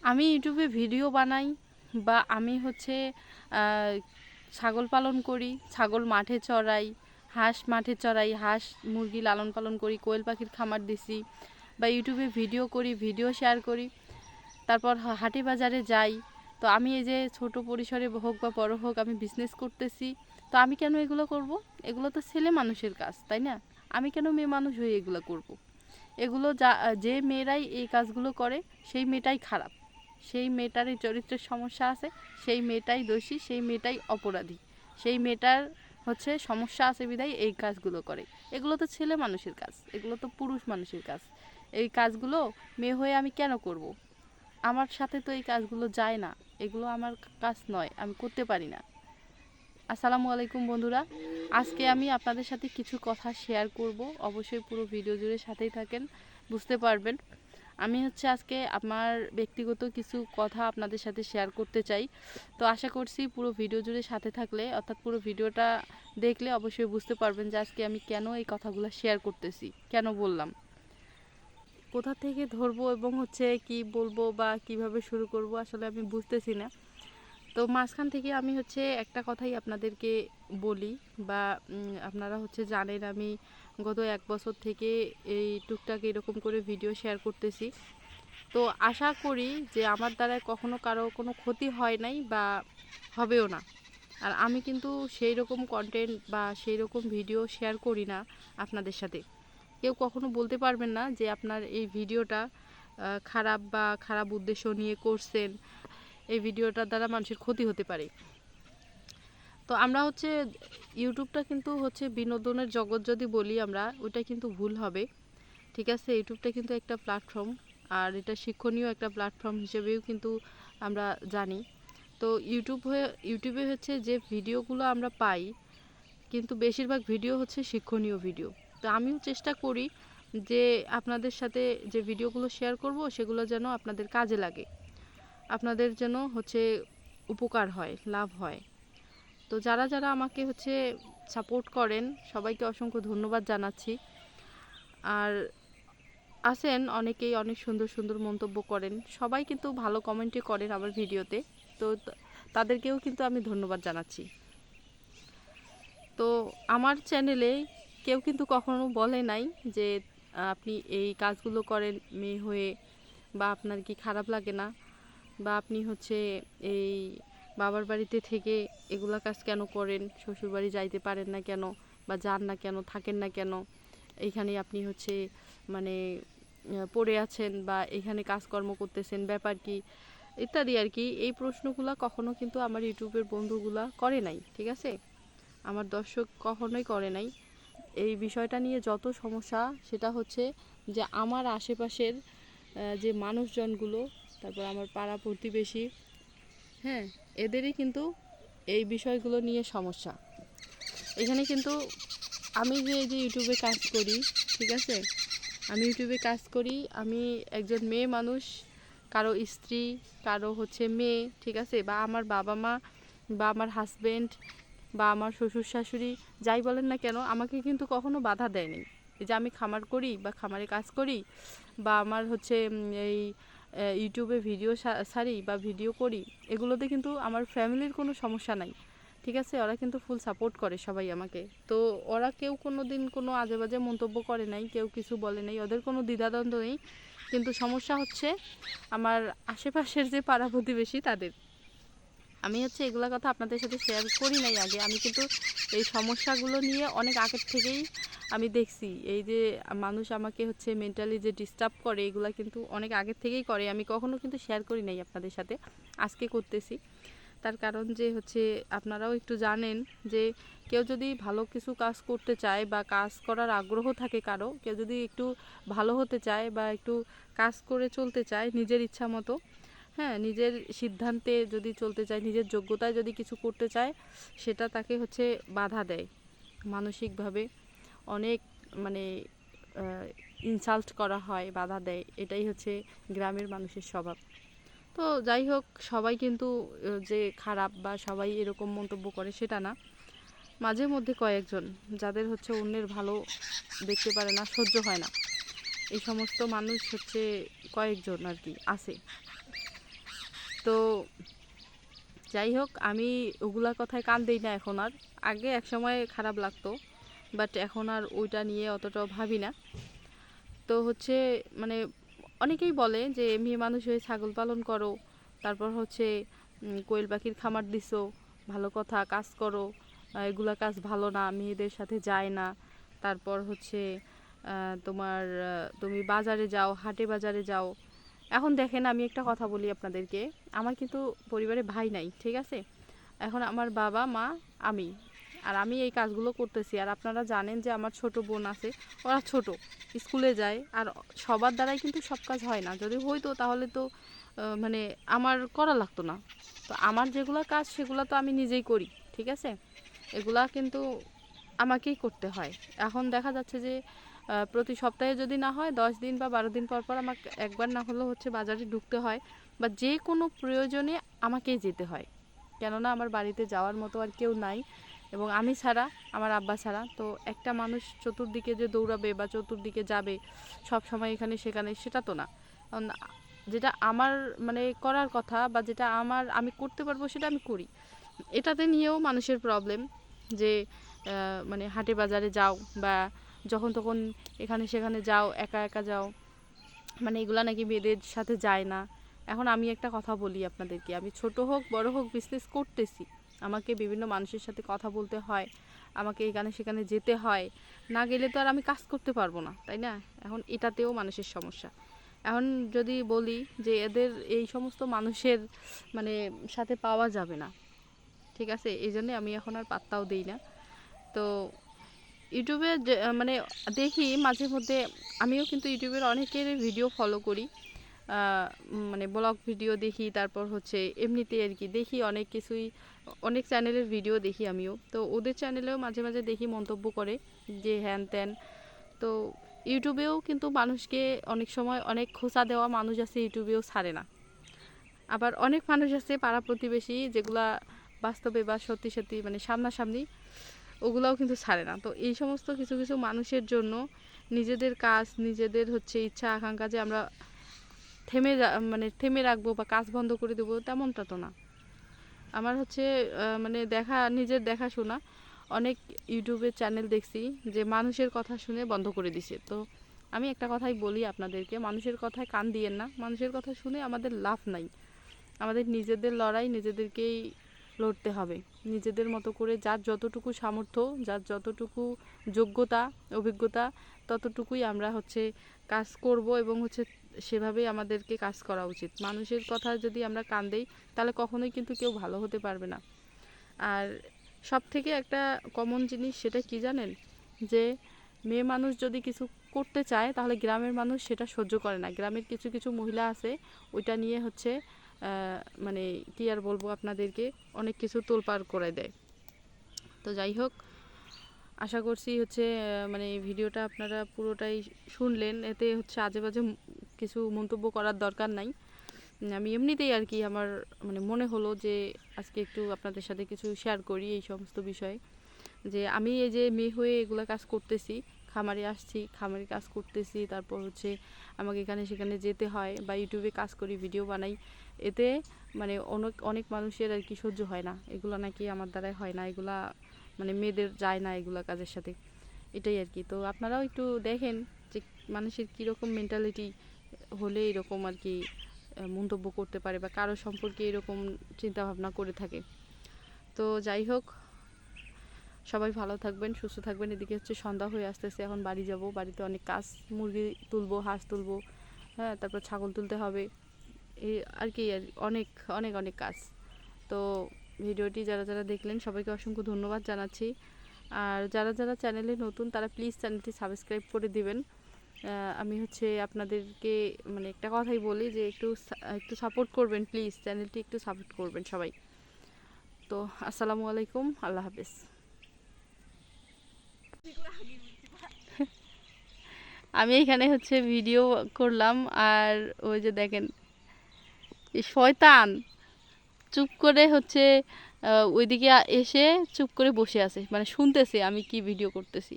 আমি ইউটিউবে ভিডিও বানাই বা আমি হচ্ছে ছাগল পালন করি, ছাগল মাঠে চড়াই, হাঁস মাঠে চড়াই, হাঁস মুরগি লালন পালন করি, কোয়েল পাখির খামার দিছি, বা ইউটিউবে ভিডিও করি, ভিডিও শেয়ার করি, তারপর হাটে বাজারে যাই। তো আমি এই যে ছোট পরিসরে হোক বা বড় হোক আমি বিজনেস করতেছি। তো আমি কেন এগুলো করব? এগুলো তো ছেলে মানুষের কাজ, তাই না? আমি কেন মেয়ে মানুষ হয়ে এগুলো করব? এগুলো যে মেয়েরাই এই কাজগুলো করে সেই মেয়েটাই খারাপ, সেই মেয়েটারই চরিত্রের সমস্যা আছে, সেই মেয়েটাই দোষী, সেই মেয়েটাই অপরাধী, সেই মেয়েটার হচ্ছে সমস্যা আছে বিধায় এই কাজগুলো করে। এগুলো তো ছেলে মানুষের কাজ, এগুলো তো পুরুষ মানুষের কাজ। এই কাজগুলো মেয়ে হয়ে আমি কেন করব? আমার সাথে তো এই কাজগুলো যায় না, এগুলো আমার কাজ নয়, আমি করতে পারি না। আসসালামু আলাইকুম বন্ধুরা, আজকে আমি আপনাদের সাথে কিছু কথা শেয়ার করব। অবশ্যই পুরো ভিডিও জুড়ে সাথেই থাকেন, বুঝতে পারবেন। আমি হচ্ছে আজকে আমার ব্যক্তিগত কিছু কথা আপনাদের সাথে শেয়ার করতে চাই। তো আশা করছি পুরো ভিডিও জুড়ে সাথে থাকলে, অর্থাৎ পুরো ভিডিওটা দেখলে অবশ্যই বুঝতে পারবেন যে আজকে আমি কেন এই কথাগুলো শেয়ার করতেছি, কেন বললাম, কোথা থেকে ধরবো এবং হচ্ছে কি বলবো বা কিভাবে শুরু করব আসলে আমি বুঝতেছি না। তো মাঝখান থেকে আমি হচ্ছে একটা কথাই আপনাদেরকে বলি, বা আপনারা হচ্ছে জানেন আমি গত 1 বছর থেকে এই টুকটাক এরকম করে ভিডিও শেয়ার করতেছি। তো আশা করি যে আমার দ্বারা কখনো কারো কোনো ক্ষতি হয় নাই বা হবেও না। আর আমি কিন্তু সেই রকম কন্টেন্ট বা সেই রকম ভিডিও শেয়ার করি না আপনাদের সাথে। কেউ কখনো বলতে পারবেন না যে আপনার এই ভিডিওটা খারাপ বা খারাপ উদ্দেশ্য নিয়ে করছেন, এই ভিডিওটার দ্বারা মানুষের ক্ষতি হতে পারে। তো আমরা হচ্ছে ইউটিউবটা কিন্তু হচ্ছে বিনোদনের জগৎ যদি বলি আমরা, ওইটা কিন্তু ভুল হবে। ঠিক আছে, ইউটিউবটা কিন্তু একটা প্ল্যাটফর্ম, আর এটা শিক্ষণীয় একটা প্ল্যাটফর্ম হিসেবেও কিন্তু আমরা জানি। তো ইউটিউবে হচ্ছে যে ভিডিওগুলো আমরা পাই, কিন্তু বেশিরভাগ ভিডিও হচ্ছে শিক্ষণীয় ভিডিও। তো আমিও চেষ্টা করি যে আপনাদের সাথে যে ভিডিওগুলো শেয়ার করব সেগুলো যেন আপনাদের কাজে লাগে, আপনাদের যেন হচ্ছে উপকার হয়, লাভ হয়। তো যারা যারা আমাকে হচ্ছে সাপোর্ট করেন সবাইকে অসংখ্য ধন্যবাদ জানাচ্ছি। আর আছেন অনেকেই অনেক সুন্দর সুন্দর মন্তব্য করেন, সবাই কিন্তু ভালো কমেন্টই করেন আমার ভিডিওতে। তো তাদেরকেও কিন্তু আমি ধন্যবাদ জানাচ্ছি। তো আমার চ্যানেলে কেউ কিন্তু কখনো বলে নাই যে আপনি এই কাজগুলো করেন মেয়ে হয়ে, বা আপনার কি খারাপ লাগে না, বা আপনি হচ্ছে এই বাবার বাড়িতে থেকে এগুলা কাজ কেন করেন, শ্বশুরবাড়ি যাইতে পারেন না কেন, বা যান না কেন, থাকেন না কেন, এইখানে আপনি হচ্ছে মানে পড়ে আছেন বা এখানে কাজকর্ম করতেছেন, ব্যাপার কি, ইত্যাদি আর কি। এই প্রশ্নগুলো কখনো কিন্তু আমার ইউটিউবের বন্ধুগুলা করে নাই, ঠিক আছে? আমার দর্শক কখনোই করে নাই। এই বিষয়টা নিয়ে যত সমস্যা সেটা হচ্ছে যে আমার আশেপাশের যে মানুষজনগুলো, তারপর আমার পাড়া প্রতিবেশী, হ্যাঁ, এদেরই কিন্তু এই বিষয়গুলো নিয়ে সমস্যা। এখানে কিন্তু আমি যে এই যে ইউটিউবে কাজ করি, ঠিক আছে, আমি ইউটিউবে কাজ করি, আমি একজন মেয়ে মানুষ, কারো স্ত্রী, কারো হচ্ছে মেয়ে, ঠিক আছে, বা আমার বাবা মা, বা আমার হাজব্যান্ড, বা আমার শ্বশুর শাশুড়ি, যাই বলেন না কেন, আমাকে কিন্তু কখনো বাধা দেয়নি। এই যে আমি খামার করি বা খামারে কাজ করি, বা আমার হচ্ছে এই ইউটিউবে ভিডিও ছাড়ি বা ভিডিও করি, এগুলোতে কিন্তু আমার ফ্যামিলির কোনো সমস্যা নাই, ঠিক আছে। ওরা কিন্তু ফুল সাপোর্ট করে সবাই আমাকে। তো ওরা কেউ কোনো দিন কোনো আজে বাজে মন্তব্য করে নাই, কেউ কিছু বলে নাই, ওদের কোনো দ্বিধাদ্বন্দ্ব নেই। কিন্তু সমস্যা হচ্ছে আমার আশেপাশের যে পাড়া প্রতিবেশী তাদের। আমি হচ্ছে এগুলো কথা আপনাদের সাথে শেয়ার করি নাই আগে, আমি কিন্তু এই সমস্যাগুলো নিয়ে অনেক আগের থেকেই আমি দেখছি। এই যে মানুষ আমাকে হচ্ছে মেন্টালি যে ডিস্টার্ব করে, এগুলো কিন্তু অনেক আগের থেকেই করে, আমি কখনো কিন্তু শেয়ার করি নাই আপনাদের সাথে, আজকে করতেছি। তার কারণ যে হচ্ছে আপনারাও একটু জানেন যে কেউ যদি ভালো কিছু কাজ করতে চায় বা কাজ করার আগ্রহ থাকে, কারো কেউ যদি একটু ভালো হতে চায় বা একটু কাজ করে চলতে চায় নিজের ইচ্ছা মতো, হ্যাঁ, নিজের সিদ্ধান্তে যদি চলতে চায়, নিজের যোগ্যতায় যদি কিছু করতে চায়, সেটা তাকে হচ্ছে বাধা দেয় মানসিকভাবে, অনেক মানে ইনসাল্ট করা হয়, বাধা দেয়। এটাই হচ্ছে গ্রামের মানুষের স্বভাব। তো যাই হোক, সবাই কিন্তু যে খারাপ বা সবাই এরকম মন্তব্য করে সেটা না। মাঝে মধ্যে কয়েকজন যাদের হচ্ছে অন্যের ভালো দেখতে পারে না, সহ্য হয় না, এই সমস্ত মানুষ হচ্ছে কয়েকজন আর কি আছে। তো যাই হোক, আমি ওগুলা কথায় কান দিই না এখন আর। আগে এক সময় খারাপ লাগতো, বাট এখন আর ওইটা নিয়ে অতটাও ভাবি না। তো হচ্ছে মানে অনেকেই বলে যে মেয়ে মানুষ হয়ে ছাগল পালন করো, তারপর হচ্ছে কোয়েল পাখির খামার দিছো, ভালো কথা, কাজ করো, এগুলা কাজ ভালো না, মেয়েদের সাথে যায় না। তারপর হচ্ছে তোমার তুমি বাজারে যাও, হাটে বাজারে যাও। এখন দেখেন, আমি একটা কথা বলি আপনাদেরকে, আমার কিন্তু পরিবারে ভাই নাই, ঠিক আছে? এখন আমার বাবা মা, আমি, আর আমি এই কাজগুলো করতেছি। আর আপনারা জানেন যে আমার ছোট বোন আছে, ওরা ছোট, স্কুলে যায়। আর সবার দ্বারাই কিন্তু সব কাজ হয় না, যদি হইতো তাহলে তো মানে আমার করা লাগতো না। তো আমার যেগুলো কাজ সেগুলো তো আমি নিজেই করি, ঠিক আছে? এগুলা কিন্তু আমাকেই করতে হয়। এখন দেখা যাচ্ছে যে প্রতি সপ্তাহে যদি না হয়, 10 দিন বা 12 দিন পর পর আমাকে একবার না হলেও হচ্ছে বাজারে ঢুকতে হয়, বা যে কোনো প্রয়োজনে আমাকেই যেতে হয়। কেননা আমার বাড়িতে যাওয়ার মতো আর কেউ নাই, এবং আমি ছাড়া, আমার আব্বা ছাড়া। তো একটা মানুষ চতুর্দিকে যে দৌড়াবে বা চতুর্দিকে যাবে সব সময় এখানে সেখানে, সেটা তো না। কারণ যেটা আমার মানে করার কথা, বা যেটা আমি করতে পারবো সেটা আমি করি। এটাতে নিয়েও মানুষের প্রবলেম যে মানে হাটে বাজারে যাও, বা যখন তখন এখানে সেখানে যাও, একা একা যাও, মানে এগুলা নাকি মেয়েদের সাথে যায় না। এখন আমি একটা কথা বলি আপনাদেরকে, আমি ছোট হোক বড় হোক বিজনেস করতেছি, আমাকে বিভিন্ন মানুষের সাথে কথা বলতে হয়, আমাকে এখানে সেখানে যেতে হয়, না গেলে তো আর আমি কাজ করতে পারবো না, তাই না? এখন এটাতেও মানুষের সমস্যা। এখন যদি বলি যে এদের এই সমস্ত মানুষের মানে সাথে পাওয়া যাবে না, ঠিক আছে? এই জন্যে আমি এখন আর পাত্তাও দিই না। তো ইউটিউবে মানে দেখি মাঝে মধ্যে, আমিও কিন্তু ইউটিউবের অনেকের ভিডিও ফলো করি, মানে ব্লগ ভিডিও দেখি, তারপর হচ্ছে এমনিতে আর কি দেখি অনেক কিছুই, অনেক চ্যানেলের ভিডিও দেখি আমিও। তো ওদের চ্যানেলেও মাঝে মাঝে দেখি মন্তব্য করে যে হ্যান ত্যান। তো ইউটিউবেও কিন্তু মানুষকে অনেক সময় অনেক খোঁচা দেওয়া মানুষ আছে, ইউটিউবেও ছাড়ে না। আবার অনেক মানুষ আছে পাড়া প্রতিবেশী, যেগুলা বাস্তবে বা সত্যি সত্যি মানে সামনাসামনি, ওগুলাও কিন্তু ছাড়ে না। তো এই সমস্ত কিছু কিছু মানুষের জন্য নিজেদের কাজ, নিজেদের হচ্ছে ইচ্ছা আকাঙ্ক্ষা যে আমরা মানে থেমে রাখবো বা কাজ বন্ধ করে দেবো, তেমনটা তো না। আমার হচ্ছে মানে নিজের দেখাশোনা অনেক ইউটিউবের চ্যানেল দেখছি যে মানুষের কথা শুনে বন্ধ করে দিছে। তো আমি একটা কথাই বলি আপনাদেরকে, মানুষের কথায় কান দিয়েন না, মানুষের কথা শুনে আমাদের লাভ নাই। আমাদের নিজেদের লড়াই নিজেদেরকেই লড়তে হবে, নিজেদের মতো করে, যার যতটুকু সামর্থ্য, যার যতটুকু যোগ্যতা অভিজ্ঞতা, ততটুকুই আমরা হচ্ছে কাজ করব, এবং হচ্ছে সেভাবেই আমাদেরকে কাজ করা উচিত। মানুষের কথা যদি আমরা কান দেই, তাহলে কখনোই কিন্তু কেউ ভালো হতে পারবে না। আর সব থেকে একটা কমন জিনিস, সেটা কি জানেন? যে মেয়ে মানুষ যদি কিছু করতে চায়, তাহলে গ্রামের মানুষ সেটা সহ্য করে না। গ্রামের কিছু কিছু মহিলা আছে, ওইটা নিয়ে হচ্ছে মানে কি আর বলবো আপনাদেরকে, অনেক কিছু তোলপাড় করে দেয়। তো যাই হোক, আশা করছি হচ্ছে মানে এই ভিডিওটা আপনারা পুরোটাই শুনলেন, এতে হচ্ছে আজে বাজে কিছু মন্তব্য করার দরকার নাই। আমি এমনিতেই আর কি আমার মানে মনে হলো যে আজকে একটু আপনাদের সাথে কিছু শেয়ার করি এই সমস্ত বিষয়, যে আমি এই যে মেয়ে হয়ে এগুলো কাজ করতেছি, খামারে আসছি, খামারে কাজ করতেছি, তারপর হচ্ছে আমাকে এখানে সেখানে যেতে হয়, বা ইউটিউবে কাজ করি, ভিডিও বানাই, এতে মানে অনেক অনেক মানুষের আর কি সহ্য হয় না, এগুলো নাকি আমার দ্বারাই হয় না, এগুলা মানে মেয়েদের যায় না এগুলা কাজের সাথে, এটাই আর কি। তো আপনারাও একটু দেখেন যে মানুষের কীরকম মেন্টালিটি হলে এরকম আর কি মন্তব্য করতে পারে, বা কারো সম্পর্কে এরকম চিন্তাভাবনা করে থাকে। তো যাই হোক, সবাই ভালো থাকবেন, সুস্থ থাকবেন। এদিকে হচ্ছে সন্ধ্যা হয়ে আসতেছে, এখন বাড়ি যাব, বাড়িতে অনেক কাজ, মুরগি তুলবো, হাঁস তুলবো, হ্যাঁ, তারপর ছাগল তুলতে হবে, এই আর কি, আর অনেক অনেক অনেক কাজ। তো ভিডিওটি যারা যারা দেখলেন সবাইকে অসংখ্য ধন্যবাদ জানাচ্ছি। আর যারা যারা চ্যানেলে নতুন, তারা প্লিজ চ্যানেলটি সাবস্ক্রাইব করে দিবেন। আমি হচ্ছে আপনাদেরকে মানে একটা কথাই বলি যে একটু একটু সাপোর্ট করবেন প্লিজ, চ্যানেলটি একটু সাপোর্ট করবেন সবাই। তো আসসালামু আলাইকুম, আল্লাহ হাফেজ। আমি এখানে হচ্ছে ভিডিও করলাম, আর ওই যে দেখেন এই শয়তান চুপ করে হচ্ছে ওইদিকে এসে চুপ করে বসে আছে, মানে শুনতেছে আমি কি ভিডিও করতেছি।